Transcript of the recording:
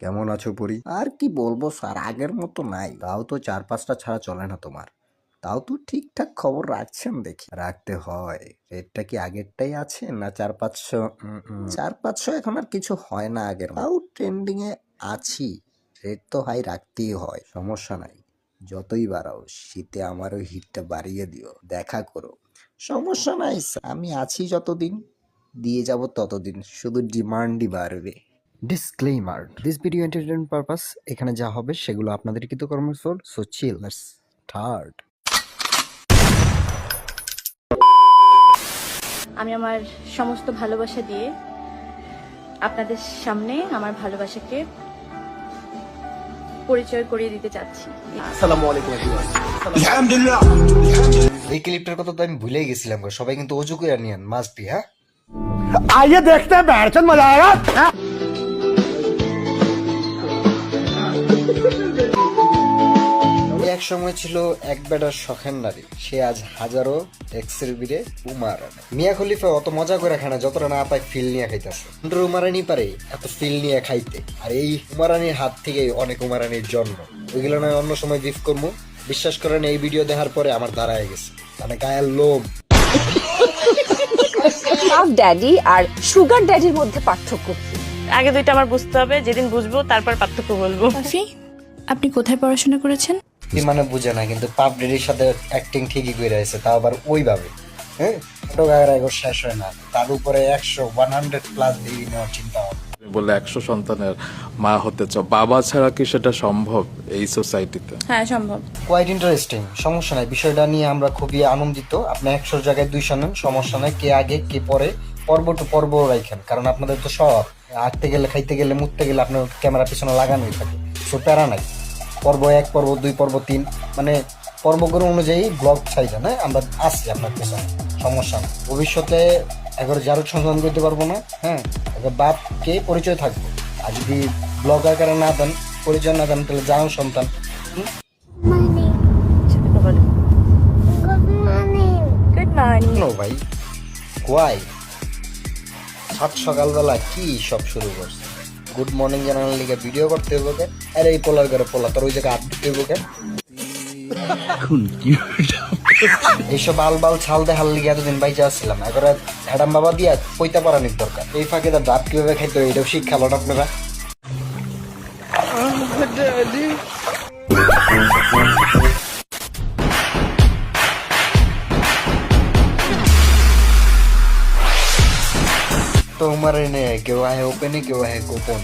কেমন আছো পরি? আর কি বলবো স্যার, আগের মতো নাই। তাও তো 4-5টা ছাড়া চলে না তোমার। তাও তো ঠিকঠাক খবর রাখছেন দেখি। রাখতে হয়। রেটটা কি আগেরটাই আছে না 4-500? 4-500 এখন আর কিছু হয় না আগের মতো। তাও ট্রেন্ডিং এ আছি। রেট তো হাই রাখতেই হয়, সমস্যা নাই। যতই বাড়াও, শীতে আমার ওই হিটটা বাড়িয়ে দিও, দেখা করো। সমস্যা নাই স্যার, আমি আছি যতদিন, দিয়ে যাব ততদিন, শুধু ডিমান্ডই বাড়বে। Disclaimer, this video entertainment purpose. এখানে যা হবে সেগুলো আপনাদের কৃতকর্মের ফল, সো চিল, লেটস স্টার্ট। আমি আমার সমস্ত ভালোবাসা দিয়ে আপনাদের সামনে আমার ভালোবাসাকে পরিচয় করিয়ে দিতে চাচ্ছি। এই ক্লিপটার কথা তো আমি ভুলেই গেছিলাম গো। সবাই কিন্তু অজু করে নিয়েন, মাস্ট বি। হ্যাঁ, आइए देखते हैं बैठचंद मजा आएगा। এক সময় ছিল এক বেটার শখের নারী, সে আজ হাজারো এক্সের বীরে উমারানি। মিয়া খলিফা অত মজা করে খানা যতটা না পায় ফিল নিয়ে খাইতেছে। উমারানি পারে এত ফিল নিয়ে খাইতে, আর এই উমারানির হাত থেকে অনেক উমারানির জন্ম। ওইগুলো নয় অন্য সময় বিফ করবো। বিশ্বাস করেন, এই ভিডিও দেখার পরে আমার দাঁড়ায় গেছে মানে গায়ের লোম। পাফ ড্যাডি আর সুগার ড্যাডির মধ্যে পার্থক্য কি? আগে দুইটা আমার বুঝতে হবে, যেদিন বুঝবো তারপর পার্থক্য বলবো। পাফি, আপনি কোথায় পড়াশোনা করেছেন? কি মানে বুঝে না, কিন্তু পাপ ডেডির সাথে অ্যাক্টিং ঠিকই করে রয়েছে, তাও আবার ওইভাবে। হ্যাঁ, ছোট গায়ের এখন শেষ হয় না, তার উপরে 100-100+ দিয়ে নেওয়ার চিন্তা হবে। বলে 100 সন্তানের মা হতে চাও, বাবা ছাড়া কি সেটা সম্ভব এই সোসাইটিতে? হ্যাঁ, সম্ভব। কোয়াইট ইন্টারেস্টিং, সমস্যা নাই। বিষয়টা নিয়ে আমরা খুবই আনন্দিত। আপনি 100 জায়গায় 200 নেন, সমস্যা নাই। কে আগে কে পরে, পর্ব টু পর্ব রাখেন, কারণ আপনাদের তো সব আঁকতে গেলে, খাইতে গেলে, মুততে গেলে আপনার ক্যামেরা পিছনে লাগানোই থাকে। সো প্যারা নাই। পর্ব 1, পর্ব 2, পর্ব 3, মানে পর্বগুলো অনুযায়ী ব্লগ চাইছেন। হ্যাঁ, আমরা আসছি আপনার পেছনে, সমস্যা নেই। ভবিষ্যতে একবার যারও সন্ধান করতে পারবো না। হ্যাঁ, একবার বাপকে পরিচয় থাকবো। আর যদি ব্লগ আকারে না দেন, পরিচয় না দেন, তাহলে যাও সন্তান। Good morning. নো ভাই, কোয়াই সাত সকালবেলা কি সব শুরু করছে? গুড মর্নিং জানানোর লিগে ভিডিও করতে হইব কে? আরে এই পোলার ঘরে পোলা, তোর ওই জায়গায় আপডেট হইব কে? এইসব আলবাল ছাল দেখার লিগে এতদিন বাইচে আসছিলাম, এখন হ্যাডাম বাবা দিয়া পইতা পারানির দরকার। এই ফাঁকে তার ডাব কিভাবে খাইতে হয় এটাও শিক্ষালেন আপনারা। तो हमारे ने केव्हा आहे ओपन केव्हा आहे गोपन.